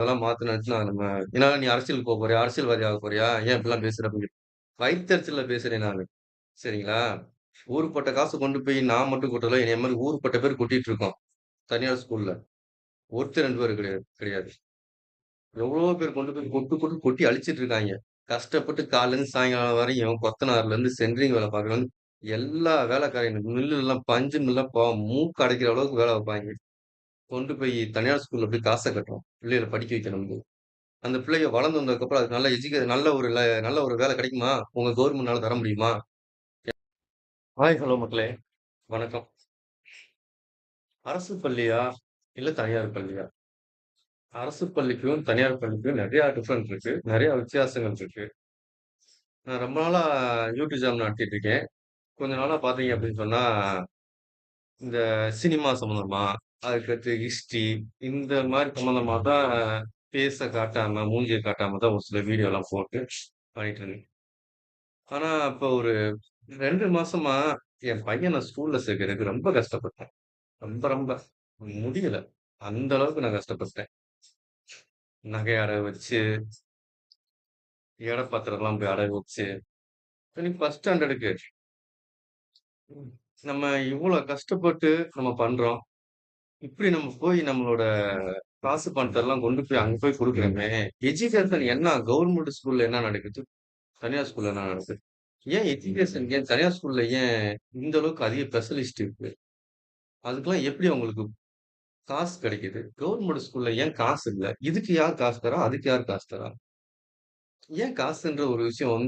அதெல்லாம் மாத்துனாச்சுன்னா நம்ம ஏன்னா நீ அரசியலுக்கு போறியா? அரசியல்வாதி ஆகப் போறியா? ஏன் இப்படிலாம் பேசுற? அப்படின்னு வயித்தெரிச்சல்ல பேசுறேன் நானு. சரிங்களா? ஊருப்பட்ட காசு கொண்டு போய் நான் மட்டும் கொட்டல. என்னைய மாரி ஊருப்பட்ட பேர் கொட்டிட்டு இருக்கோம். தனியார் ஸ்கூல்ல. ஒருத்தர் 2 பேர் கிடையாது. எவ்வளவோ பேர் கொண்டு போய் கொட்டு கொட்டு கொட்டி அழிச்சிட்டு இருக்காய்ங்க. கஷ்டப்பட்டு காலைலருந்து சாயங்காலம் வரையும் கொத்தனார்லேருந்து சென்ட்ரிங் வேலை பார்க்குறவன் எல்லா வேலைக்காரங்க மில்லுலாம் பஞ்சு மில்லாம் மூக்கு அடைக்கிற அளவுக்கு வேலை வைப்பாய்ங்க. கொண்டு போய் தனியார் ஸ்கூல்ல போய் காச கட்டுறோம். பிள்ளைகள படிக்க வைக்கணும்னு. அந்த பிள்ளைக வளர்ந்து வந்ததுக்கப்புறம் அதுக்கு நல்ல நல்ல ஒரு வேலை கிடைக்குமா? உங்க கவர்மெண்ட்னால தர முடியுமா? ஹாய், ஹலோ மக்களே! வணக்கம். அரசு பள்ளியா? இல்ல தனியார் பள்ளியா? அரசு பள்ளிக்கும், தனியார் பள்ளிக்கும் நெறைய டிஃபரெண்ட் இருக்கு. நெறைய வித்தியாசங்கள் இருக்கு. நான் ரொம்ப நாளா யூடியூப் சேனல் நடத்திட்டு இருக்கேன். கொஞ்ச நாளா பார்த்தீங்க அப்படின்னு சொன்னா, இந்த சினிமா சம்மந்தமா, அதுக்கடுத்து ஹிஸ்ட்ரி இந்த மாரி சம்மந்தமா தான் ஃபேஸ காட்டாம, மூஞ்சிய காட்டாம தான் ஒரு சில வீடியோலாம் போட்டு பண்ணிட்டு இருந்தேன். ஆனா, இப்ப ஒரு 2 மாசமா என் பையன ஸ்கூல்ல சேர்க்கறதுக்கு ரொம்ப கஷ்டப்பட்டேன். ரொம்ப ரொம்ப முடியல. அந்த அளவுக்கு நான் கஷ்டப்பட்டேன். நகை அடகு வச்சு, எட பத்திரம்லாம் போய் அடகு வச்சு, இத்தனைக்கும் ஃபர்ஸ்ட் ஸ்டாண்டர்டுக்கு நம்ம இவ்ளோ கஷ்டப்பட்டு நம்ம பண்றோம். இப்படி நம்ம போய் நம்மளோட காசு பணத்தெல்லாம் கொண்டு போய் அங்க போய் குடுக்குறோமே! எஜுகேஷன் என்ன கவர்மெண்ட் ஸ்கூல்ல என்ன நடக்குது? தனியார் ஸ்கூல்ல என்ன நடக்குது? ஏன் தனியார் ஸ்கூல்ல ஏன் இந்த அளவுக்கு அதிக ஸ்பெஷலிஸ்ட் இருக்கு? அதுக்கெல்லாம் எப்படி அவங்களுக்கு காசு கிடைக்குது? கவர்மெண்ட் ஸ்கூல்ல ஏன் காசு இல்ல? இதுக்கு யார் காசு தர்றா? அதுக்கு யார் காசு தர்றா? ஏன் காசுன்ற ஒரு விஷயம்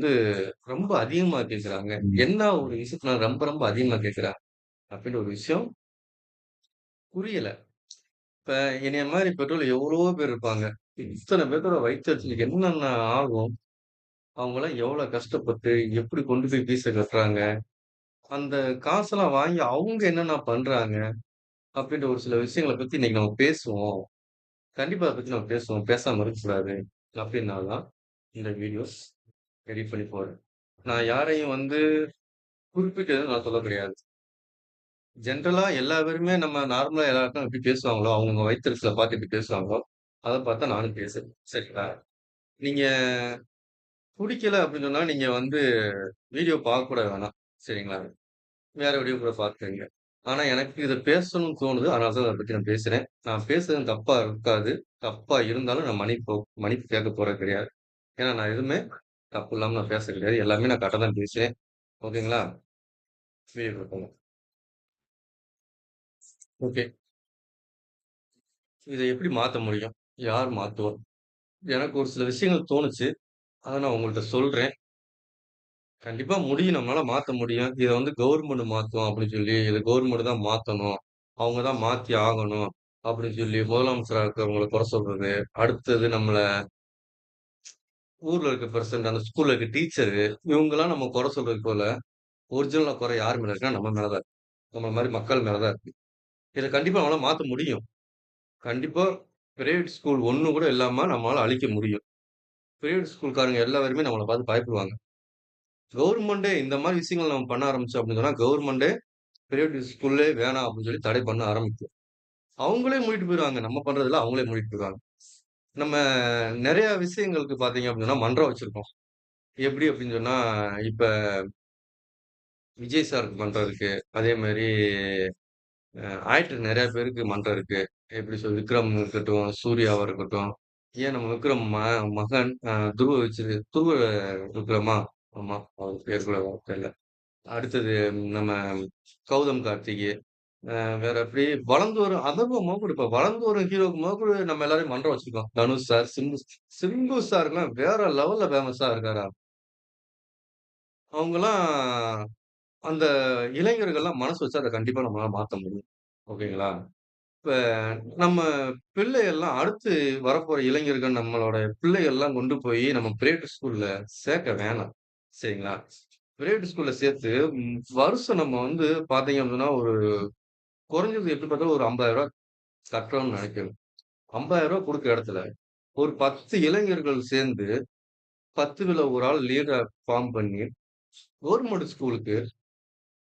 ரொம்ப அதிகமா கேட்குறாங்க. என்ன ஒரு விஷயத்துல ரொம்ப ரொம்ப அதிகமா கேட்குறா? அப்படின்னு ஒரு விஷயம் புரியல. இப்ப என்னைய மாரி பெற்றோர்கள் எவ்வளவோ பேர் இருப்பாங்க. இத்தன பேத்தோட வயித்தெரிச்சலுக்கு என்னென்ன ஆகும்? அவங்கலாம் எவ்வளோ கஷ்டப்பட்டு, எப்படி கொண்டு போய் ஃபீஸ கட்டுறாங்க? அந்த காசெல்லாம் வாங்கி அவங்க என்னென்ன பண்றாங்க? அப்படின்ற ஒரு சில விஷயங்கள பத்தி இன்னைக்கு நம்ம பேசுவோம். கண்டிப்பா அத பத்தி நம்ம பேசுவோம். பேசாம இருக்கக்கூடாது. அப்படின்னால தான் இந்த வீடியோஸ் எடிட் பண்ணி போடுறேன். நான் யாரையும் குறிப்பிட்டு எதுவும் நான் சொல்ல கிடையாது. ஜெனரலா எல்லா பேருமே நம்ம நார்மலா எல்லாருக்கும் எப்படி பேசுவாங்களோ, அவங்கவங்க வயித்தெரிச்சல பார்த்து எப்படி பேசுவாங்களோ, அத பார்த்து தான் நானும் பேசுறேன். சரிங்களா? நீங்க புடிக்கல அப்படின்னு சொன்னா, நீங்க வீடியோ பார்க்க கூட வேணாம். சரிங்களா? வேற வீடியோ கூட பார்த்துக்கங்க. ஆனா எனக்கு இத பேசணும்னு தோணுது. அதனால தான் அத பத்தி நான் பேசுறேன். நான் பேசுறது தப்பா இருக்காது. தப்பா இருந்தாலும் நான் மன்னிப்பு கேட்க போறது கிடையாது. ஏன்னா நான் எதுவுமே தப்பு இல்லாம நான் பேச கிடையாது. எல்லாமே நான் கரெக்ட்டா தான் பேசுறேன். ஓகேங்களா? வீடியோக்குள்ள போலாம். ஓகே. இத எப்படி மாத்த முடியும்? யார் மாத்துவா? எனக்கு ஒரு சில விஷயங்கள் தோணுச்சு. அத நான் உங்கள்ட்ட சொல்றேன். கண்டிப்பா முடியும். நம்மளால மாத்த முடியும். இத கவர்மெண்ட் மாத்தும் அப்படின்னு சொல்லி, இத கவர்மெண்ட் தான் மாத்தணும். அவங்க தான் மாத்தி ஆகணும். அப்படின்னு சொல்லி முதலமைச்சரா இருக்கிறவங்கள குறை சொல்றது. அடுத்தது நம்மள ஊர்ல இருக்க பெர்சன்ட், அந்த ஸ்கூல்ல இருக்க டீச்சரு, இவங்கலாம் நம்ம குறை சொல்றது போல, ஒரிஜினலா குறை யார் மேல இருக்குன்னா நம்ம மேல தான் இருக்கு. நம்மள மாரி மக்கள் மேல தான் இருக்கு. இத கண்டிப்பா நம்மளால மாத்த முடியும். கண்டிப்பா பிரைவேட் ஸ்கூல் ஒண்ணு கூட இல்லாம நம்மளால அழிக்க முடியும். பிரைவேட் ஸ்கூல்காரங்க எல்லாருமே நம்மள பார்த்து பயப்படுவாங்க. கவர்மெண்டே இந்த மாரி விஷயங்கள் நம்ம பண்ண ஆரம்பிச்சோம் அப்படின்னு சொன்னா, கவர்மெண்டே பிரைவேட் ஸ்கூல்லே வேணாம் அப்படின்னு சொல்லி தடை பண்ண ஆரம்பிக்கும். அவங்களே மூடிட்டு போயிருவாங்க. நம்ம பண்றதில்ல, அவங்களே மூடிட்டு போயிருவாங்க. நம்ம நெறைய விஷயங்களுக்கு பார்த்தீங்க அப்படின்னா, மன்றம் வச்சிருக்கோம். எப்படி அப்படின்னு சொன்னா, இப்ப விஜய் சாருக்கு மன்றம் இருக்கு. அதே மாரி ஆக்டர் நெறைய பேருக்கு மன்றம் இருக்கு. எப்படி விக்ரம் இருக்கட்டும், சூர்யாவா இருக்கட்டும். ஏன் நம்ம விக்ரம் மகன் துருவ விக்ரமா? ஆமா. அவர் பேர் கூட தெரியல. அடுத்தது நம்ம கௌதம் கார்த்திக். வேற எப்படி வளர்ந்து வரும் அதுவும் மோகுடு இப்ப வளர்ந்து வரும் ஹீரோக்கு மோகுடு நம்ம எல்லாரையும் மன்றம் வச்சிருக்கோம். தனுஷ் சார், சிம்பு சார்லாம் வேற லெவல்ல ஃபேமஸா இருக்காரு. அவங்கலாம் அந்த இளைஞர்கள்லாம் மனசு வச்சா அத கண்டிப்பா நம்மளால மாத்த முடியும். ஓகேங்களா? இப்ப நம்ம பிள்ளைகள்லாம் அடுத்து வரப்போற இளைஞர்கள் நம்மளோட பிள்ளைகள்லாம் கொண்டு போய் நம்ம பிரைவேட் ஸ்கூல்ல சேர்க்க வேணாம். சரிங்களா? பிரைவேட் ஸ்கூல்ல சேர்த்து வருஷம் நம்ம பார்த்தீங்க அப்படின்னா, ஒரு குறைஞ்சது எப்படி பார்த்தாலும் ஒரு ரூ. 50,000 கட்டுறோம்னு நினைக்கிறேன். ரூ. 50,000 குடுக்குற இடத்துல, ஒரு 10 இளைஞர்கள் சேர்ந்து 10ல ஒரு ஆள் லீடரா ஃபார்ம் பண்ணி, கவர்மெண்ட் ஸ்கூலுக்கு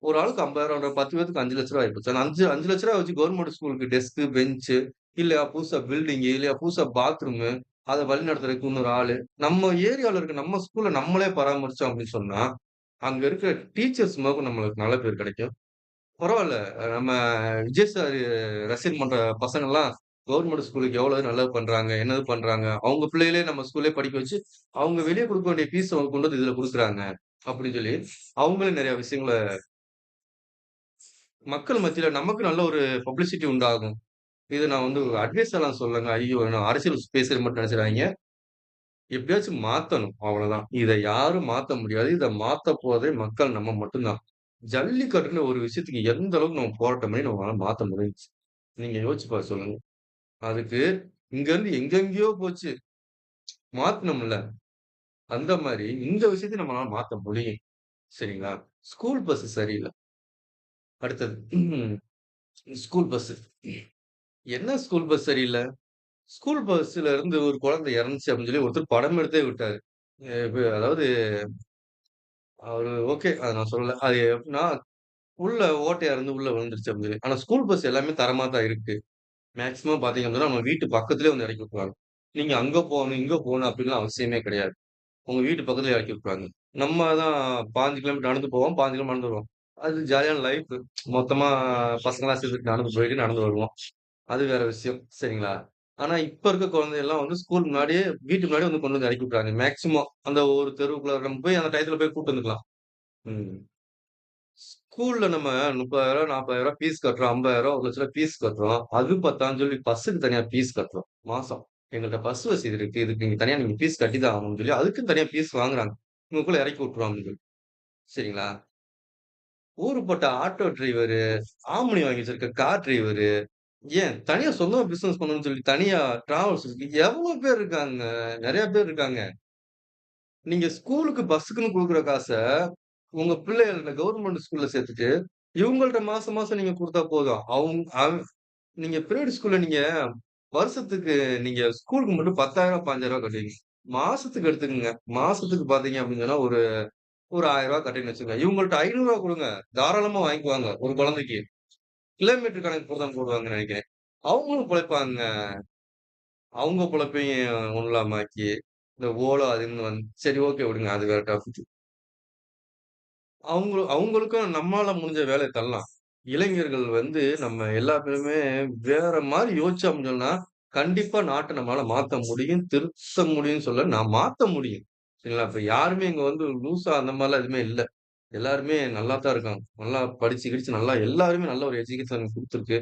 ஒரு ஆளுக்கு 50,000 10 பேத்துக்கு ரூ. 5,00,000 ஆயிப்போச்சு. அந்த 5,00,000 வச்சு கவர்மெண்ட் ஸ்கூலுக்கு டெஸ்க், பெஞ்ச் இல்லையா புதுசா பில்டிங்கு, இல்லையா புதுசா பாத்ரூமு, அத வழிநடத்துறதுக்கு இன்னொரு ஆளு. நம்ம ஏரியால இருக்க நம்ம ஸ்கூல்ல நம்மளே பராமரிச்சோம் அப்படின்னு சொன்னா, அங்க இருக்கிற டீச்சர்ஸ் மொதற்கொண்டு நம்மளுக்கு நல்ல பேர் கிடைக்கும். பரவால்ல. நம்ம விஜய் சார் ரசிகன் மன்ற பசங்கள்லாம் கவர்மெண்ட் ஸ்கூலுக்கு எவ்வளவு நல்லது பண்றாங்க, என்னது பண்றாங்க. அவங்க பிள்ளைகளே நம்ம ஸ்கூல்லயே படிக்க வச்சு, அவங்க வெளிய குடுக்க வேண்டிய ஃபீஸ கொண்டு வந்து இதுல குடுக்குறாங்க. அப்படின்னு சொல்லி, அவங்களும் நெறைய விஷயங்கள மக்கள் மத்தியில நமக்கு நல்ல ஒரு பப்ளிசிட்டி உண்டாகும். இது நான் வந்து அட்வைஸெல்லாம் சொல்லங்க. ஐயோ! நான் அரசியல் பேசுறேன்னு மட்டும் நெனச்சுறாதீங்க. எப்படியாச்சும் மாத்தணும். அவ்வளவுதான். இத யாரும் மாத்த முடியாது. இத மாத்தப் போறதே மக்கள் நம்ம மட்டும் தான். ஜல்லிக்கட்டுன்னு ஒரு விஷயத்துக்கு எந்த அளவுக்கு நம்ம போராட்டம் பண்ணி நம்மளால மாத்த முடிஞ்சுச்சு. நீங்க யோசிச்சு பார்த்து சொல்லுங்க. அதுக்கு இங்கருந்து எங்கெங்கேயோ போச்சு. மாத்துனோம்ல. அந்த மாரி இந்த விஷயத்தையும் நம்மளால மாத்த முடியும். சரிங்களா? ஸ்கூல் பஸ் சரியில்ல. அடுத்தது ஸ்கூல் பஸ். என்ன ஸ்கூல் பஸ் சரியில்ல? ஸ்கூல் பஸ்ல இருந்து ஒரு குழந்தை இறந்துச்சு அப்படின்னு சொல்லி ஒருத்தர் படம் எடுத்தே விட்டாரு. அதாவது அவரு ஓகே. அத நான் சொல்லல. அது எப்படின்னா, உள்ள ஓட்டையா இருந்து உள்ள விழுந்துருச்சு அப்படின்னு சொல்லி. ஆனா ஸ்கூல் பஸ் எல்லாமே தரமா தான் இருக்கு. மேக்ஸிமம் பார்த்தீங்க அப்படின்னா, நம்ம வீட்டு பக்கத்திலேயே வந்து இறக்கி விட்டுருவாங்க. நீங்க அங்க போணும், இங்க போணும் அப்படின்லாம் அவசியமே கிடையாது. உங்க வீட்டு பக்கத்திலேயே இறக்கி விட்டுருவாங்க. நம்ம தான் 15 கிலோமீட்டர் நடந்து போவோம். 15 கிலோமீட்டர் நடந்து வருவோம். அது ஜாலியான லைஃப். மொத்தமா பசங்கலாம் சேர்ந்துட்டு நடந்து போயிட்டு நடந்து வருவோம். அது வேற விஷயம். சரிங்களா? ஆனா இப்ப இருக்க குழந்தைகள்லாம் வந்து ஸ்கூல் முன்னாடியே வீட்டு முன்னாடியே வந்து கொண்டு வந்து இறக்கி விட்டுறாங்க. மேக்ஸிமம் அந்த ஒரு தெருவுக்குள்ள நம்ம போய் அந்த டயத்துல போய் கூட்டு வந்துக்கலாம். ம். ஸ்கூல்ல நம்ம ரூ. 30,000 40,000 ஃபீஸ் கட்டுறோம். 50,000 1,00,000 ஃபீஸ் கட்டுறோம். அது பத்தாதுன்னு சொல்லி பஸ்ஸுக்கு தனியா ஃபீஸ் கட்டுறோம். மாசம். எங்கள்ட்ட பஸ் வசதி இருக்கு. இதுக்கு நீங்க தனியா நீங்க ஃபீஸ் கட்டி தான் ஆகணும்னு சொல்லி, அதுக்குன்னு தனியா ஃபீஸ் வாங்குறாங்க. உங்களுக்குள்ள இறக்கி விட்டுருவாங்க. சரிங்களா? ஊருப்பட்ட ஆட்டோ டிரைவரு, ஆம்னி வாங்கி வச்சிருக்க கார் டிரைவரு, ஏன் தனியா சொந்தமா பிசினஸ் பண்ணணும்னு சொல்லி தனியா டிராவல்ஸ் இருக்கு. எவ்வளோ பேர் இருக்காங்க. நெறைய பேர் இருக்காங்க. நீங்க ஸ்கூலுக்கு பஸ்ஸுக்குன்னு குடுக்குற காச, உங்க பிள்ளைகள இந்த கவர்மெண்ட் ஸ்கூல்ல சேர்த்துட்டு, இவங்கள்ட்ட மாசம் மாசம் நீங்க குடுத்தா போதும். நீங்க பிரைவேட் ஸ்கூல்ல நீங்க வருஷத்துக்கு நீங்க ஸ்கூலுக்கு மட்டும் 10,000 15,000 கட்டுவீங்க. மாசத்துக்கு எடுத்துக்கங்க. மாசத்துக்கு பார்த்தீங்க அப்டின்னு சொன்னா, ஒரு ஒரு ரூ. 1000 கட்டுறீங்கன்னு வச்சுக்கங்க. இவங்கள்ட்ட ரூ. 500 குடுங்க. தாராளமா வாங்கிக்குவாங்க. ஒரு குழந்தைக்கு. கிலோமீட்டர் கணக்கு போட்டு போடுவாங்கன்னு நெனைக்கிறேன். அவங்களும் பொழைப்பாங்க. அவங்க பொழப்பையும் ஒண்ணும் இல்லாம ஆக்கி, இந்த ஓலோ அது இதுன்னு சரி ஓகே விடுங்க. அது வேற டாபிக். அவங்களுக்கும் நம்மால முடிஞ்ச வேலைய தரலாம். இளைஞர்கள் வந்து நம்ம எல்லா பேருமே வேற மாரி யோசிச்சோம்னு சொன்னா, கண்டிப்பா நாட்ட நம்மளால மாத்த முடியும். திருத்த முடியும்னு சொல்ல, நான் மாத்த முடியும். சரிங்களா? இப்ப யாருமே இங்க வந்து லூசா அந்த மாரிலாம் எதுவுமே இல்ல. எல்லாருமே நல்லா தான் இருக்காங்க. நல்லா படிச்சு கிடிச்சு நல்லா எல்லாருமே நல்ல ஒரு எஜுகேஷன் குடுத்துருக்கு.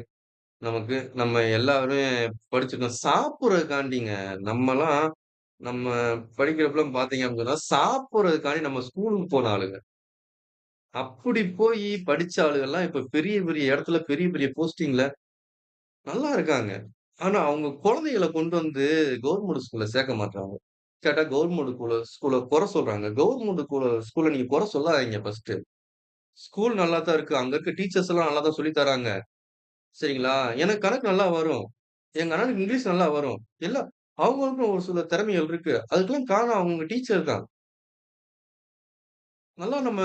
நமக்கு நம்ம எல்லாருமே படிச்சிருக்கோம். சாப்பிடுறதுக்காண்டிங்க. நம்மலாம் நம்ம படிக்கிறப்பலாம் பார்த்தீங்க அப்டின்னா, சாப்பிடுறதுக்காண்டி நம்ம ஸ்கூலுக்கு போன ஆளுங்க. அப்படி போயி படிச்ச ஆளுகள்லாம் இப்ப பெரிய பெரிய இடத்துல பெரிய பெரிய போஸ்டிங்ல நல்லா இருக்காங்க. ஆனா அவங்க குழந்தைகள கொண்டு வந்து கவர்மெண்ட் ஸ்கூல்ல சேர்க்க மாட்றாங்க. கேட்டா கவர்மெண்ட் ஸ்கூல குறை சொல்றாங்க. கவர்மெண்ட் ஸ்கூல நீங்க குறை சொல்லாதீங்க ஃபர்ஸ்ட்டு. ஸ்கூல் நல்லா தான் இருக்கு. அங்க இருக்க டீச்சர்ஸ் எல்லாம் நல்லா தான் சொல்லி தராங்க. சரிங்களா? எனக்கு கணக்கு நல்லா வரும். எங்க அண்ணனுக்கு இங்கிலீஷ் நல்லா வரும். எல்லாம் அவங்களுக்கும் ஒரு சில திறமைகள் இருக்கு. அதுக்கெல்லாம் காரணம் அவங்க டீச்சர் தான். நல்லா நம்ம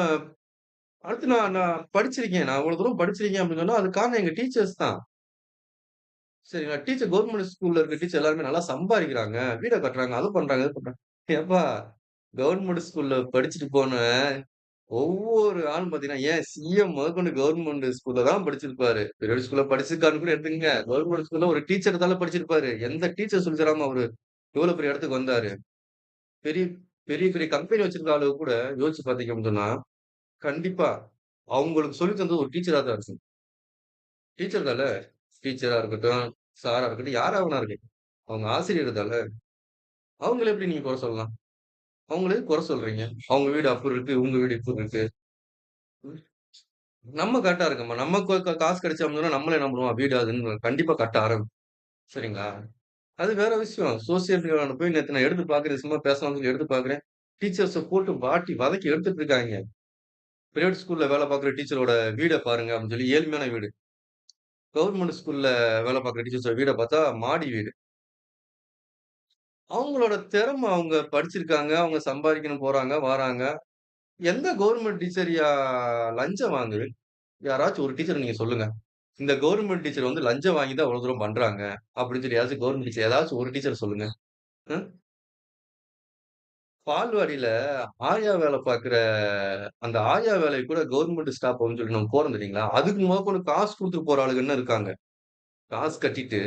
அடுத்து நான் நான் படிச்சிருக்கேன். நான் அவ்வளவு தூரம் படிச்சிருக்கேன் அப்படின்னு சொன்னா, அதுக்கு காரணம் எங்க டீச்சர்ஸ் தான். சரிங்களா? டீச்சர் கவர்ன்மென்ட் ஸ்கூல்ல இருக்க டீச்சர் எல்லாருமே நல்லா சம்பாரிக்கிறாங்க. வீட கட்டுறாங்க. அது பண்றாங்க, இது பண்றாங்க. ஏப்பா கவர்ன்மென்ட் ஸ்கூல்ல படிச்சுட்டு போன ஒவ்வொரு ஆளும் பார்த்தீங்கன்னா, ஏன் சிஎம் முதற்கொண்டு கவர்ன்மென்ட் ஸ்கூல்ல தான் படிச்சிருப்பாரு. பிரைவேட் ஸ்கூல்ல படிச்சிருக்காருன்னு கூட எடுத்துக்கங்க. கவர்ன்மென்ட் ஸ்கூல்ல ஒரு டீச்சர் தான படிச்சிருப்பாரு. எந்த டீச்சர் சொல்லி தராம அவரு இவ்வளோ பெரிய இடத்துக்கு வந்தாரு. பெரிய பெரிய பெரிய கம்பெனி வச்சிருக்க ஆளுக கூட யோசிச்சு பார்த்தீங்க அப்டின்னு சொன்னா, கண்டிப்பா அவங்களுக்கு சொல்லி தந்தது ஒரு டீச்சரா தான் இருக்கும். டீச்சர் தான. டீச்சரா இருக்கட்டும், சாரா இருக்கட்டும், யாரா வேணா இருக்கட்டும். அவங்க ஆசிரியர் தான. அவங்கள எப்படி நீங்க குறை சொல்லலாம்? அவங்கள எதுக்கு குறை சொல்றீங்க? அவங்க வீடு அப்படி இருக்கு, உங்க வீடு இப்படி இருக்கு. ம். நம்ம கரெக்ட்டா இருக்கோமா? நம்ம காசு கிடைச்சா அப்படின்னா நம்மளே என்ன பண்ணுவோம்? வீடு அதுன்னு கண்டிப்பா கட்ட சரிங்களா? அது வேற விஷயம். சோசியல் மீடியால போய் நேத்து நான் எடுத்து பார்க்கிறேன். சும்மா பேசலாம்னு சொல்லி எடுத்து பார்க்கிறேன். டீச்சர்ஸ போட்டு வாட்டி வதக்கி எடுத்துட்டு இருக்காய்ங்க. பிரைவேட் ஸ்கூல்ல வேலை பார்க்குற டீச்சரோட வீட பாருங்க அப்படின்னு சொல்லி ஏழ்மையான வீடு. கவர்ன்மென்ட் ஸ்கூல்ல வேலை பார்க்குற டீச்சர்ஸோட வீட பார்த்தா மாடி வீடு. அவங்களோட திறம அவங்க படிச்சிருக்காங்க. அவங்க சம்பாதிக்கணும் போறாங்க, வாராங்க. எந்த கவர்ன்மென்ட் டீச்சர்யா லஞ்சம் வாங்குது? யாராச்சும் ஒரு டீச்சர நீங்க சொல்லுங்க. இந்த கவர்ன்மென்ட் டீச்சர் வந்து லஞ்சம் வாங்கி தான் அவ்வளவு தூரம் பண்றாங்க. அப்படின்னு சொல்லி ஏதாச்சும் கவர்ன்மென்ட் டீச்சர் ஏதாச்சும் ஒரு டீச்சர் சொல்லுங்க. ம். பால்வாடியில ஆயா வேலை பார்க்கிற அந்த ஆயா வேலைக்கு கூட கவர்ன்மென்ட் ஸ்டாஃப் அப்படின்னு சொல்லி நம்ம போறோம் தெரியுங்களா? அதுக்கு முதற்கொண்டு காசு குடுத்துட்டு போற ஆளுங்க இன்னும் இருக்காங்க. காசு கட்டிட்டு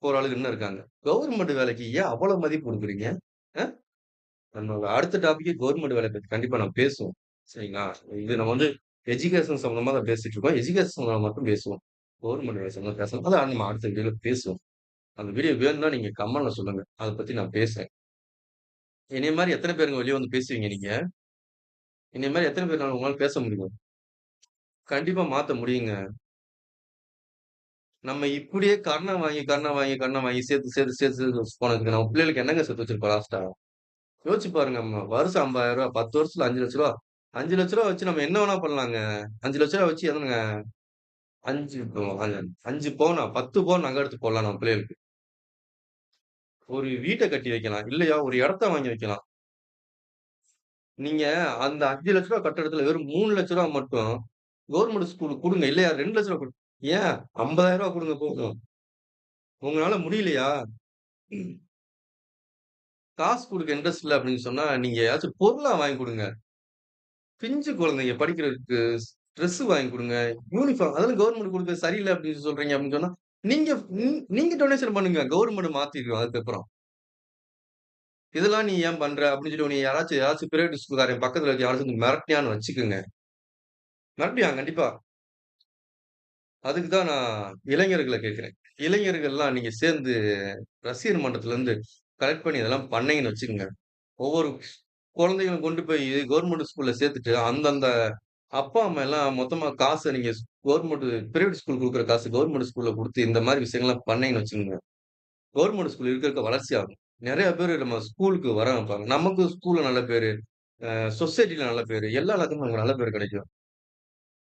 போற ஆளுங்க இன்னும் இருக்காங்க. கவர்ன்மென்ட் வேலைக்கு ஏன் அவ்வளவு மதிப்பு குடுக்குறீங்க? அ நம்மளோட அடுத்த டாபிக்கே கவர்ன்மென்ட் வேலைய பத்தி கண்டிப்பா நம்ம பேசுவோம். சரிங்களா? இது நம்ம வந்து எஜுகேஷன் சம்மந்தமா தான் பேசிட்டு இருக்கோம். எஜுகேஷன் சம்மந்தமா மட்டும் பேசுவோம். கவர்ன்மென்ட் வேலை சம்மந்தமா பேசலாம். அத நம்ம அடுத்த வீடியோல பேசுவோம். அந்த வீடியோ வேணும்னா நீங்க கமெண்ட்ல சொல்லுங்க. அத பத்தி நான் பேசுறேன். என்னைய மாரி எத்தன பேருங்க வெளிய வந்து பேசுவீங்க நீங்க? என்னைய மாரி எத்தன பேர்னால உங்களால பேச முடியும்? கண்டிப்பா மாத்த முடியுங்க. நம்ம இப்படியே கடன் வாங்கி சேர்த்து போனதுக்கு நம்ம பிள்ளைகளுக்கு என்னங்க சேர்த்து வச்சிருப்போம் லாஸ்ட்டா? யோசிச்சு பாருங்க. வருஷம் ரூ. 50,000 10 வருஷத்துல ரூ. 5,00,000 ரூ. 5,00,000 வச்சு நம்ம என்ன வேணா பண்ணலாங்க. ரூ. 5,00,000 வச்சு எதுங்க 5 இப்போ 5 பவுனா 10 பவுன் நகை எடுத்து போடலாம் நம்ம பிள்ளைகளுக்கு. ஒரு வீட்ட கட்டி வைக்கலாம். இல்லையா ஒரு இடத்த வாங்கி வைக்கலாம். நீங்க அந்த ரூ. 5,00,000 கட்டடத்துல வெறும் ரூ. 3,00,000 மட்டும் கவர்ன்மெண்ட் ஸ்கூலுக்கு குடுங்க. இல்லையா ரூ. 2,00,000 குடுங்க. ஏன் ரூ. 50,000 குடுங்க போதும். உங்களால முடியலையா? காசு குடுக்க இன்ட்ரெஸ்ட் இல்ல அப்படின்னு சொன்னா, நீங்க ஏதாச்சும் பொருளா வாங்கி குடுங்க. பிஞ்சு குழந்தைங்க படிக்கிறதுக்கு ட்ரெஸ் வாங்கி குடுங்க. யூனிஃபார்ம் அதெல்லாம் கவர்ன்மெண்ட் குடுக்குறது சரியில்ல அப்படின்னு சொல்றீங்க அப்படின்னு சொன்னா, நீங்க நீங்க டொனேஷன் பண்ணுங்க. கவர்ன்மெண்ட் மாத்திரும் அதுக்கப்புறம். இதெல்லாம் நீ ஏன் பண்ற? அப்படின்னு சொல்லி உன்னைய யாராச்சும் பிரைவேட் ஸ்கூல்காரன் பக்கத்துல இருக்க யாராச்சும் வந்து மிரட்டினான்னு வச்சுக்கங்க. மிரட்டியான் கண்டிப்பா. அதுக்கு தான் நான் இளைஞர்கள கேட்கிறேன். இளைஞர்கள்லாம் நீங்க சேர்ந்து ரசிகர் மன்றத்துல இருந்து கலெக்ட் பண்ணி இதெல்லாம் பண்ணீங்கன்னு வச்சுக்கங்க. ஒவ்வொரு குழந்தைகளும் கொண்டு போய் கவர்ன்மெண்ட் ஸ்கூல்ல சேர்த்துட்டு, அந்தந்த அப்பா, அம்மா எல்லாம் மொத்தமா காச நீங்க கவர்ன்மெண்ட் பிரைவேட் ஸ்கூல் குடுக்குற காசு கவர்ன்மெண்ட் ஸ்கூல்ல குடுத்து, இந்த மாரி விஷயங்கள்லாம் பண்ணீங்கன்னு வச்சுக்கங்க. கவர்ன்மெண்ட் ஸ்கூல் இருக்க இருக்க வளர்ச்சி ஆகும். நெறைய பேரு நம்ம ஸ்கூலுக்கு வர வைப்பாங்க. நமக்கு ஸ்கூல்ல நல்ல பேரு, சொசைட்டில நல்ல பேரு, எல்லா இடத்துலயும் நமக்கு நல்ல பேரு கிடைக்கும்.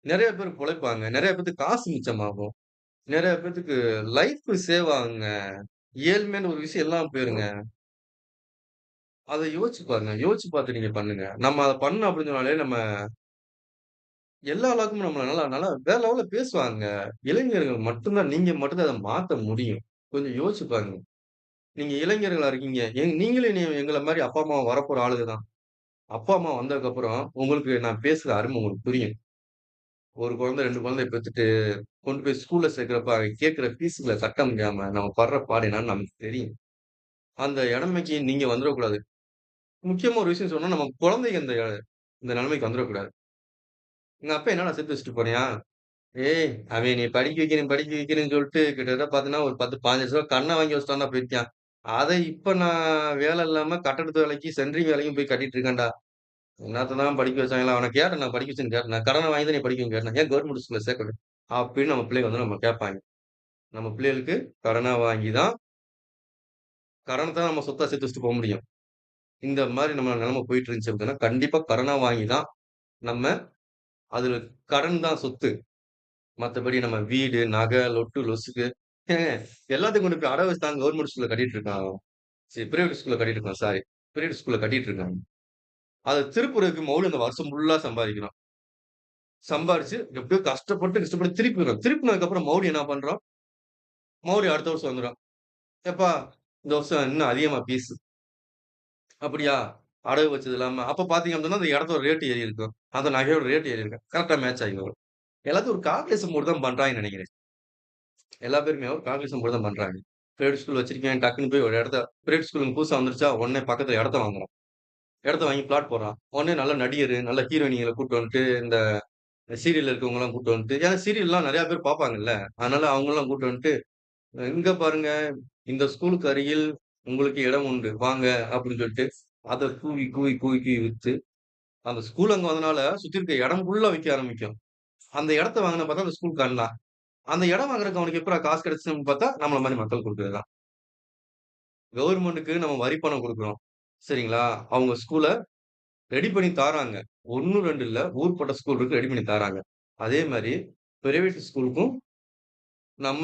நெறைய பேர் பொழைப்பாங்க. நெறைய பேத்துக்கு காசு மிச்சமாகும். நெறைய பேத்துக்கு லைஃப் சேவ் ஆகுங்க. ஏழ்மைன்னு ஒரு விஷயம் இல்லாம போயிருங்க. அத யோசிச்சு பாருங்க. யோசிச்சு பார்த்து நீங்க பண்ணுங்க. நம்ம அத பண்ணோம் அப்படின்னு சொன்னாலே நம்ம எல்லா அளவுக்கும் நம்மள நல்லா நல்லா வேற லெவல்ல பேசுவாங்க. இளைஞர்கள் மட்டும் தான் நீங்க மட்டும் தான் அத மாத்த முடியும். கொஞ்சம் யோசிச்சு பாருங்க. நீங்க இளைஞர்களா இருக்கீங்க. நீங்களும் எங்கள மாரி அப்பா, அம்மா வரப்போற ஆளுக தான். அப்பா, அம்மா வந்ததுக்கப்புறம் உங்களுக்கு நான் பேசுற அரும உங்களுக்கு புரியும். ஒரு குழந்தை, 2 குழந்தைய பெத்துட்டு கொண்டு போய் ஸ்கூல்ல சேர்க்கிறப்ப அவன் கேட்கிற ஃபீஸ்கள கட்ட முடியாம நம்ம படுற பாடு என்னன்னு நமக்கு தெரியும். அந்த நிலைமைக்கு நீங்க வந்துறக்கூடாது. முக்கியமா ஒரு விஷயம் சொன்னா நம்ம குழந்தைங்க இந்த நிலைமைக்கு வந்துறக்கூடாது. எங்க அப்பா என்னடா சேர்த்து வச்சுட்டு போனியா? ஏய்! அவன் என்னைய படிக்க வைக்கிறேன்னு சொல்லிட்டு கிட்டத்தட்ட பார்த்தீங்கன்னா, ஒரு 10, 15 லட்சம் கண்ண வாங்கி வச்சுட்டான்டா போயிருக்கான். அத இப்ப நான் வேலை இல்லாம கட்டடத்து வேலைக்கு, சென்ட்ரிங் வேலைக்கும் போய் கட்டிட்டு இருக்கேன்டா. என்னத்த தான் படிக்க வச்சாங்களோ! அவன கேட்டேன் நான் படிக்க வச்சேன்னு கேட்டேன். நான் கடன வாங்கி தான் என்னைய படிக்க வைக்க கேட்டேன். ஏன் கவர்மெண்ட் ஸ்கூல்ல சேர்க்கல? அப்படின்னு நம்ம பிள்ளைங்க வந்து நம்ம கேட்பாங்க. நம்ம பிள்ளைகளுக்கு கடனா வாங்கி தான் கடன தான் நம்ம சொத்தா சேர்த்து வச்சுட்டு போ முடியும். இந்த மாரி நம்ம நிலைமை போயிட்டு இருந்துச்சு அப்படின்னா, கண்டிப்பா கடனா வாங்கி தான் நம்ம அதுல கடன் தான் சொத்து. மத்தபடி நம்ம வீடு, நகை, லொட்டு, லொசுக்கு ஏங்க எல்லாத்தையும் கொண்டு போய் அட வச்சு தான் கவர்மெண்ட் ஸ்கூல்ல கட்டிட்டு இருக்கான். சரி பிரைவேட் ஸ்கூல்ல கட்டிட்டு இருக்கான். சாரி. பிரைவேட் ஸ்கூல்ல கட்டிட்டு இருக்காங்க. அத திருப்புறதுக்கு மறுபடியும் அந்த வருஷம் ஃபுல்லா சம்பாதிக்கிறோம். சம்பாரிச்சு எப்படியோ கஷ்டப்பட்டு திருப்பிர்றோம். திருப்பினதுக்கு அப்புறம் மறுபடியும் என்ன பண்றோம்? மறுபடியும் அடுத்த வருஷம் வந்துரும். "எப்பா இந்த வருஷம் இன்னும் அதிகமா ஃபீஸ்." "அப்படியா? அடகு வச்சது இல்லாம." அப்ப பார்த்தீங்க அப்படின்னா, அந்த இடத்தோட ரேட் ஏறி இருக்கும். அந்த நகையோட ரேட் ஏறி இருக்கும். கரெக்ட்டா மேட்ச் ஆகி வரும். எல்லாத்தையும் ஒரு கால்குலேஷன் போட்டு தான் பண்றாங்கன்னு நெனைக்கிறேன். எல்லா பேருமே ஒரு கால்குலேஷன் போட்டு தான் பண்றாங்க. பிரைவேட் ஸ்கூல் வச்சிருக்கேன். டக்குனு போய் ஒரு இடத்த பிரைவேட் ஸ்கூலுக்கு புதுசா வந்துருச்சா, உடனே பக்கத்துல இடத்த வாங்குறான். இடத்த வாங்கி பிளாட் போடுறான். உடனே நல்ல நடிகரு, நல்ல ஹீரோயினிகள கூட்டு வந்துட்டு, இந்த சீரியல்ல இருக்கவங்கலாம் கூட்டு வந்துட்டு ஏன்னா சீரியல்லாம் நெறைய பேர் பார்ப்பாங்கல்ல. அதனால அவங்கலாம் கூட்டு வந்துட்டு, "இங்க பாருங்க, இந்த ஸ்கூலுக்கு அருகில் உங்களுக்கு இடம் உண்டு. வாங்க." அப்படின்னு சொல்லிட்டு, அத கூவி வித்து, அந்த ஸ்கூல் அங்க வந்தனால சுத்தி இருக்க இடம் ஃபுல்லா விக்க ஆரம்பிக்கும். அந்த இடத்த வாங்குன பார்த்தா அந்த ஸ்கூல் காணலாம். அந்த இடம் வாங்குறதுக்கு அவனுக்கு எப்புட்றா காசு கிடைச்சுச்சுன்னு பார்த்தா, நம்மள மாரி மக்கள் குடுக்குறது தான். கவர்மெண்ட்க்கு நம்ம வரி பணம் குடுக்குறோம். சரிங்களா? அவங்க ஸ்கூல ரெடி பண்ணி தாராங்க. 1, 2 இல்ல. ஊர்பட்ட ஸ்கூல் இருக்கு ரெடி பண்ணி தாராங்க. அதே மாரி பிரைவேட் ஸ்கூலுக்கும் நம்ம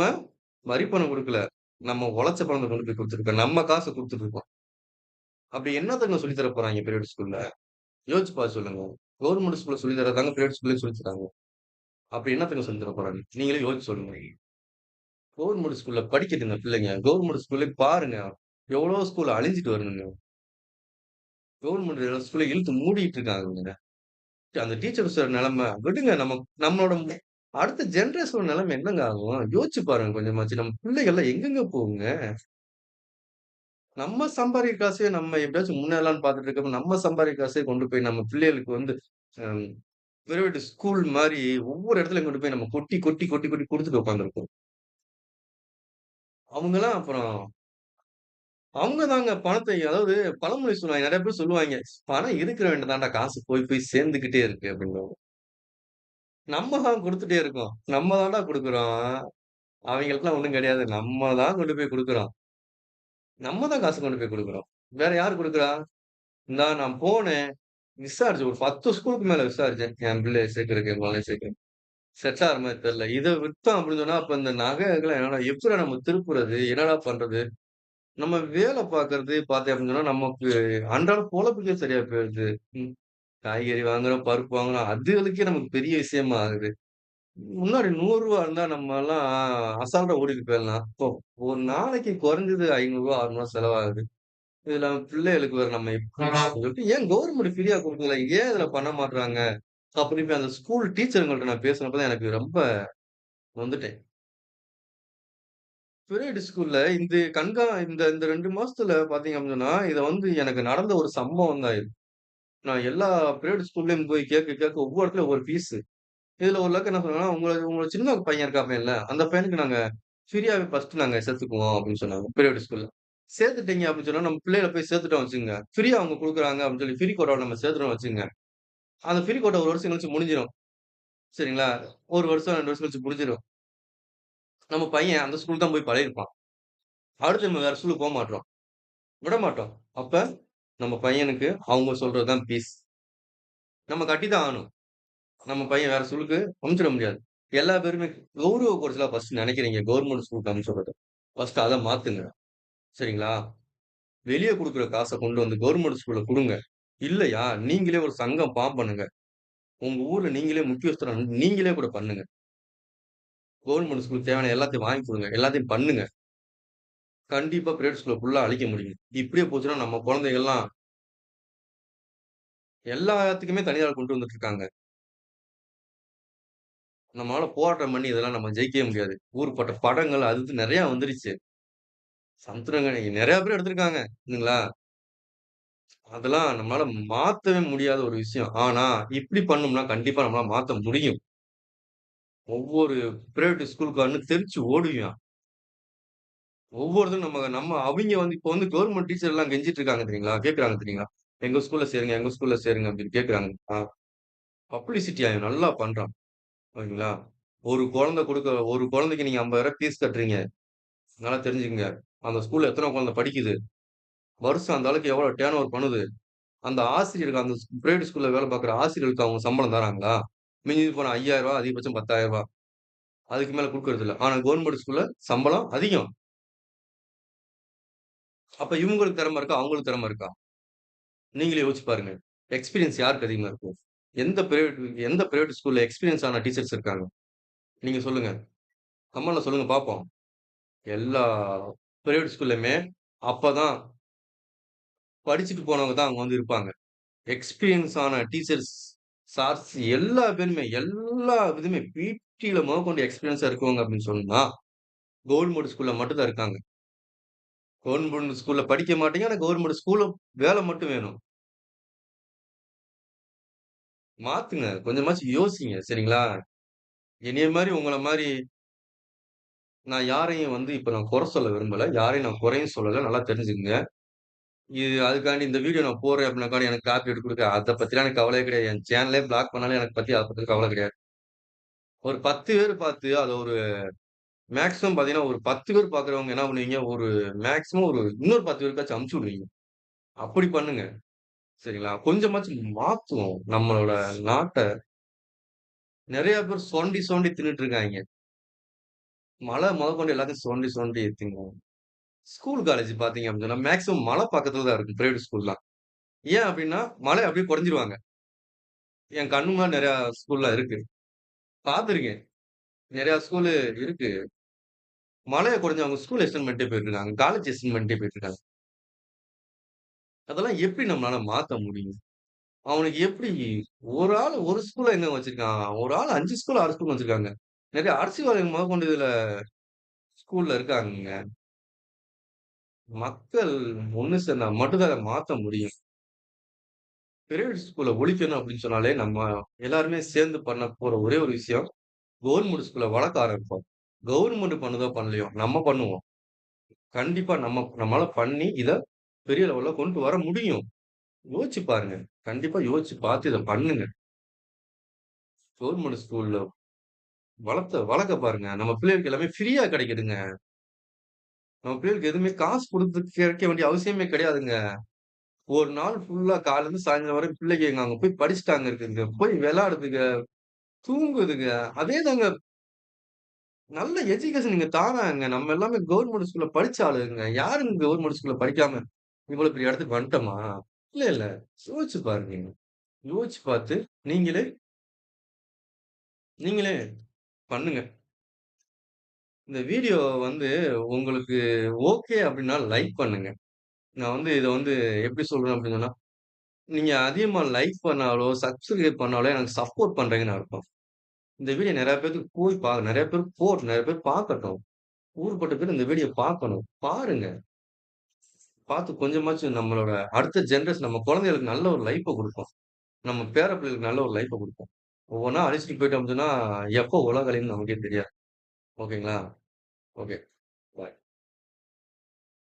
வரி பணம் குடுக்கல. நம்ம உழைச்ச பணத்த கொண்டு போய் குடுத்துருக்கோம். நம்ம காச குடுத்துட்டு இருக்கோம். அப்படி என்னத்தங்க சொல்லி தர போறாய்ங்க பிரைவேட் ஸ்கூல்ல? யோசிச்சு பார்த்து சொல்லுங்க. கவர்மெண்ட் ஸ்கூல்ல சொல்லி தர்றது தாங்க பிரைவேட் ஸ்கூல்லயும் சொல்லி தராங்க. அப்படி என்னத்துங்க சொல்லி தர போறாங்க? நீங்களே யோசிச்சு சொல்லுங்க. கவர்மெண்ட் ஸ்கூல்ல படிக்குதுங்க பிள்ளைங்க. கவர்மெண்ட் ஸ்கூல்லே பாருங்க. எவ்வளோ ஸ்கூல் அழிஞ்சுட்டு வருதுங்க. கவர்மெண்ட் ஸ்கூல இழுத்து மூடிட்டு இருக்காங்கங்க. அந்த டீச்சர்ஸோட நெலைம விடுங்க. நம்மளோட அடுத்த ஜெனரேஷனோட நெலைம என்னங்க ஆகும்? யோசிச்சு பாருங்க கொஞ்சமாச்சு. நம்ம பிள்ளைகள்லாம் எங்கெங்க போகுங்க? நம்ம சம்பாரிக்கிற காசே நம்ம எப்படியாச்சும் முன்னேறலாம்ன்னு பார்த்துட்டு இருக்கப்ப, நம்ம சம்பாரிக்கிற காசே கொண்டு போய் நம்ம பிள்ளைகளுக்கு வந்து அம் பிரைவேட் ஸ்கூல் மாரி ஒவ்வொரு இடத்துலயும் கொண்டு போய் நம்ம கொட்டி, கொட்டி, கொட்டி, கொட்டி குடுத்துட்டு உட்கார்ந்துருக்கோம். அவங்கலாம் அப்புறம் அவங்க தாங்க பணத்தை அதாவது பழமொழி சொல்லுவாங்க. நெறைய பேர் சொல்லுவாய்ங்க. "பணம் இருக்கிறவன்ட்ட தான்டா காசு போய் போய் சேர்ந்துகிட்டே இருக்கு" அப்படின்னுவாங்க. நம்ம தான் குடுத்துட்டே இருக்கோம். நம்ம தான்டா குடுக்குறோம். அவைங்களுக்கெல்லாம் ஒண்ணும் கிடையாது. நம்ம தான் கொண்டு போய் குடுக்குறோம். நம்ம தான் காசு கொண்டு போய் குடுக்குறோம். வேற யார் குடுக்குறா? இந்தா நான் போனேன். விசாரிச்சேன். ஒரு 10 ஸ்கூலுக்கு மேல விசாரிச்சேன். என் பிள்ளைய சேர்க்கறதுக்கு, என் மகளைய சேர்க்கறதுக்கு. செட் ஆகுற மாரி தெரியல. இத விட்டோம் அப்படின்னு சொன்னா, அப்ப இந்த நகைலாம் என்னடா எப்புட்றா நம்ம திருப்புறது? என்னடா பண்றது? நம்ம வேல பார்க்கறது பார்த்தேன் அப்படின்னு சொன்னா, நமக்கு அன்றாட பொழப்புக்கே சரியா போயிருது. ம். காய்கறி வாங்குறோம், பருப்பு வாங்குறோம். அதுகளுக்கே நமக்கு பெரிய விஷயமா ஆகுது. முன்னாடி ரூ. 100 இருந்தா நம்மலாம் அசால்ட்டா ஓடிட்டு போயிரலாம். இப்போ ஒரு நாளைக்கு குறைஞ்சது ரூ. 500 ரூ. 600 செலவாகுது. இதுல பிள்ளைகளுக்கு வேற நம்ம எப்படி சொல்லிட்டு ஏன் கவர்மெண்ட் ஃப்ரீயா குடுக்கல? ஏன் இதுல பண்ண மாட்றாங்க? அப்படின்னு போய் அந்த ஸ்கூல் டீச்சருங்கள்ட்ட நான் பேசினப்ப தான் எனக்கு ரொம்ப நொந்துட்டேன். பிரைவேட் ஸ்கூல்ல இந்த 2 மாசத்துல பார்த்தீங்க அப்படின்னு சொன்னா, இத வந்து எனக்கு நடந்த ஒரு சம்பவம் தான் இது. நான் எல்லா பிரைவேட் ஸ்கூல்லயும் போய் கேட்க கேட்க ஒவ்வொரு இடத்துலயும் ஒவ்வொரு ஃபீஸ். இதுல ஒரு லக்கு என்ன சொன்னாங்கன்னா, உங்களோட சின்ன பையன் இருக்காப்லல்ல, அந்த பையனுக்கு நாங்க ஃப்ரீயாவே ஃபர்ஸ்ட் நாங்க சேர்த்துக்குவோம் அப்படின்னு சொன்னாங்க. பிரைவேட் ஸ்கூல்ல. சேர்த்துட்டீங்க அப்படின்னு சொன்னா, நம்ம பிள்ளைகள போய் சேர்த்துட்டோம் வச்சுக்கங்க. ஃப்ரீயா அவங்க குடுக்குறாங்க அப்படின்னு சொல்லி ஃப்ரீ கோட்டாவ நம்ம சேர்த்துட்டோம்னு வச்சுக்கங்க. அந்த ஃப்ரீ கோட்டா 1 வருஷம் கழிச்சு முடிஞ்சிரும். சரிங்களா? 1 வருஷம், 2 வருஷம் கழிச்சு முடிஞ்சிரும். நம்ம பையன் அந்த ஸ்கூல் தான் போய் பழகியிருப்பான். அடுத்து நம்ம வேற ஸ்கூலுக்கு போமாட்றோம். விடமாட்டோம். அப்ப நம்ம பையனுக்கு அவங்க சொல்றது தான் ஃபீஸ். நம்ம கட்டி தான் ஆகணும். நம்ம பையன் வேற ஸ்கூலுக்கு அனுப்பிச்சிட முடியாது. எல்லா பேருமே கௌரவ குறைச்சலா ஃபர்ஸ்ட் நெனைக்கிறீங்க. கவர்மெண்ட் ஸ்கூலுக்கு அனுப்பிச்சுடுறது. ஃபர்ஸ்ட் அத மாத்துங்க. சரிங்களா? வெளிய குடுக்குற காச கொண்டு வந்து கவர்மெண்ட் ஸ்கூல்ல குடுங்க. இல்லையா, நீங்களே ஒரு சங்கம் ஃபார்ம் பண்ணுங்க. உங்க ஊர்ல நீங்களே முக்கியஸ்தரா நீங்களே கூட பண்ணுங்க. கவர்மெண்ட் ஸ்கூலுக்கு தேவையான எல்லாத்தையும் வாங்கி குடுங்க. எல்லாத்தையும் பண்ணுங்க. கண்டிப்பா பிரைவேட் ஸ்கூல ஃபுல்லா அழிக்க முடியும். இப்படியே போச்சுன்னா நம்ம குழந்தைகள்லாம் எல்லாத்துக்குமே தனியார் கொண்டு வந்துட்டு இருக்காங்க. நம்மளால போராட்டம் பண்ணி இதெல்லாம் நம்ம ஜெயிக்கவே முடியாது. ஊர்பட்ட படங்கள் அது இது நெறைய வந்துருச்சு. சமுத்திரக்கனி நெறைய பேர் எடுத்திருக்காங்க. இல்லைங்களா? அதெல்லாம் நம்மளால மாத்தவே முடியாத ஒரு விஷயம். ஆனா, இப்படி பண்ணோம்னா கண்டிப்பா நம்மளால மாத்த முடியும். ஒவ்வொரு பிரைவேட் ஸ்கூல்காரனும் தெறிச்சு ஓடுவான். ஒவ்வொருத்தரும் நம்ம நம்ம அவிங்க வந்து இப்போ வந்து கவர்மெண்ட் டீச்சர் எல்லாம் கெஞ்சிட்டு இருக்காங்க தெரியுங்களா? கேட்கறாங்க தெரியுங்களா? எங்க ஸ்கூல்ல சேருங்க, எங்க ஸ்கூல்ல சேருங்க அப்படின்னு கேட்கறாங்க. பப்ளிசிட்டி அவன் நல்லா பண்றான். ஓகேங்களா? ஒரு குழந்தைக்கு நீங்க ரூ. 50,000 ஃபீஸ் கட்டுறீங்க. நல்லா தெரிஞ்சுக்கங்க. அந்த ஸ்கூல்ல எத்தன குழந்தை படிக்குது? வருஷம் அந்த ஆளுக்கு எவ்வளோ டர்ன் ஓவர் பண்ணுது? அந்த ஆசிரியருக்கு அந்த பிரைவேட் ஸ்கூல்ல வேலை பார்க்குற ஆசிரியர்களுக்கு அவங்க சம்பளம் தராங்களா? மிஞ்சி போனா ரூ. 5,000 அதிகபட்சம் ரூ. 10,000 அதுக்கு மேல குடுக்குறது இல்ல. ஆனா கவர்ன்மெண்ட் ஸ்கூல்ல சம்பளம் அதிகம். அப்ப இவங்களுக்கு திறமை இருக்கா? அவங்களுக்கு திறமை இருக்கா? நீங்களே யோசிச்சு பாருங்க. எக்ஸ்பீரியன்ஸ் யாருக்கு அதிகமா இருக்கும்? எந்த பிரைவேட் ஸ்கூல்ல எக்ஸ்பீரியன்ஸ் ஆன டீச்சர்ஸ் இருக்காங்க? நீங்க சொல்லுங்க. கமெண்ட்ல சொல்லுங்க பார்ப்போம். எல்லா பிரைவேட் ஸ்கூல்லயுமே அப்பதான் படிச்சுட்டு போனவங்க தான் அங்க வந்து இருப்பாங்க. எக்ஸ்பீரியன்ஸ் ஆன டீச்சர்ஸ், சார்ஸ் எல்லா பேருமே, எல்லா இதுமே பிடில முதற்கொண்டு எக்ஸ்பீரியன்ஸா இருக்கவங்க அப்படின்னு சொன்னா, கவர்ன்மெண்ட் ஸ்கூல்ல மட்டும் தான் இருக்காங்க. கவர்ன்மெண்ட் ஸ்கூல்ல படிக்க மாட்டீங்க. ஆனா கவர்ன்மெண்ட் ஸ்கூல்ல வேலை மட்டும் வேணும். மாத்துங்க. கொஞ்சமாச்சும் யோசிங்க. சரிங்களா? என்னைய மாரி உங்கள மாரி நான் யாரையும் வந்து இப்ப நான் குறை சொல்ல விரும்பல. யாரையும் நான் குறையும் சொல்லல. நல்லா தெரிஞ்சுக்கங்க. அதுக்காண்டி இந்த வீடியோ நான் போடுறேன் அப்படின்னாக்காண்டி எனக்கு காப்பி எடுத்து குடுக்க அத பத்திலாம் எனக்கு கவலையே கிடையாது. என் சேனலே பிளாக் பண்ணாலும் எனக்கு அத பத்தி கவலை கிடையாது. ஒரு 10 பேர் பார்த்து அத ஒரு மேக்ஸிமம் பார்த்தீங்கன்னா, ஒரு 10 பேர் பார்க்குறவங்க என்ன பண்ணுவீங்க, ஒரு மேக்ஸிமம் ஒரு இன்னொரு 10 பேருக்காச்சும் அனுப்பிச்சு விடுவீங்க. அப்படி பண்ணுங்க. சரிங்களா? கொஞ்சமாச்சும் மாத்துவோம். நம்மளோட நாட்ட நெறைய பேர் சொண்டி, சொண்டி தின்னுட்டு இருக்காய்ங்க. மழை மொதற்கொண்டு எல்லாத்தையும் சொண்டி, சொண்டி திங்கும். ஸ்கூல், காலேஜ் பார்த்தீங்க அப்படின்னு சொன்னா, மேக்ஸிமம் மலை பக்கத்துல தான் இருக்கும். பிரைவேட் ஸ்கூல்லாம். ஏன் அப்படின்னா, மழை அப்படியே கொடைஞ்சிருவாங்க. என் கண்ணு முன்னாடி நெறையா ஸ்கூல்லாம் இருக்கு. பார்த்துருக்கேன். நெறையா ஸ்கூலு இருக்கு. மழைய கொடைஞ்சு அவங்க ஸ்கூல் எக்ஸ்டெண்ட் பண்ணிட்டே போயிட்டுருக்காங்க. காலேஜ் எக்ஸ்டெண்ட் பண்ணிட்டே போயிட்டுருக்காங்க. அதெல்லாம் எப்படி நம்மளால மாத்த முடியும்? அவனுக்கு எப்படி ஒரு ஆள் ஒரு ஸ்கூல்ல எங்க வச்சிருக்கான்? ஒரு ஆள் 5 ஸ்கூல், 6 ஸ்கூல் வச்சிருக்காங்க. நெறைய அரசியல்வாதிகள் முதற்கொண்டு இதுல ஸ்கூல்ல இருக்காங்கங்க. மக்கள் ஒண்ணு சேர்ந்தா மட்டும் தான் அத மாத்த முடியும். பிரைவேட் ஸ்கூல ஒழிக்கணும் அப்படின்னு சொன்னாலே, நம்ம எல்லாருமே சேர்ந்து பண்ண போற ஒரே ஒரு விஷயம், கவர்ன்மெண்ட் ஸ்கூல வளர்க்க ஆரம்பிப்போம். கவர்ன்மெண்ட் பண்ணுதோ பண்ணலையோ, நம்ம பண்ணுவோம். கண்டிப்பா நம்மால பண்ணி இத பெரிய லெவல்ல கொண்டு வர முடியும். யோசிச்சு பாருங்க. கண்டிப்பா யோசிச்சு பார்த்து இத பண்ணுங்க. கவர்ன்மெண்ட் ஸ்கூல்ல வளர்க்க பாருங்க. நம்ம பிள்ளைகளுக்கு எல்லாமே ஃப்ரீயா கிடைக்குதுங்க. நம்ம பிள்ளைகளுக்கு எதுவுமே காசு குடுத்து கிடைக்க வேண்டிய அவசியமே கிடையாதுங்க. ஒரு நாள் ஃபுல்லா காலைலருந்து சாயந்தரம் வரை பிள்ளைங்க அங்க போய் படிச்சுட்டாங்க இருக்குங்க. போய் விளையாடுதுங்க, தூங்குதுங்க. அதேதாங்க நல்ல எஜுகேஷன் இங்க தாராங்க. நம்ம எல்லாமே கவர்ன்மெண்ட் ஸ்கூல்ல படிச்ச ஆளுங்க. யாருங்க கவர்ன்மெண்ட் ஸ்கூல்ல படிக்காம இவ்வளவு பெரிய இடத்துக்கு வந்துட்டோமா? இல்ல, இல்ல. யோசிச்சு பாருங்க. யோசிச்சு பார்த்து நீங்களே நீங்களே பண்ணுங்க. இந்த வீடியோ வந்து உங்களுக்கு ஓகே அப்டின்னா லைக் பண்ணுங்க. நான் வந்து இத வந்து எப்படி சொல்றேன் அப்டின்னு சொன்னா, நீங்க அதிகமா லைக் பண்ணாலோ, சப்ஸ்கிரைப் பண்ணாலோ எனக்கு சப்போர்ட் பண்றீங்கன்னு அர்த்தம். இந்த வீடியோ நெறைய பேத்துக்கு போய் நெறைய பேர் நெறைய பேர் பார்க்கட்டும். ஊருப்பட்ட பேர் இந்த வீடியோ பார்க்கணும். பாருங்க. பார்த்து கொஞ்சமாச்சும் நம்மளோட அடுத்த ஜெனரேஷன் நம்ம குழந்தைகளுக்கு நல்ல ஒரு லைஃப்ப குடுப்போம். நம்ம பேர பிள்ளைகளுக்கு நல்ல ஒரு லைஃப்ப குடுப்போம். ஒவ்வொன்னா அழிச்சுட்டு போயிட்டோம் அப்டின்னா, எப்போ உலகம் அழியும்னு நமக்கே தெரியாது. ஓகேங்களா? ஓகே.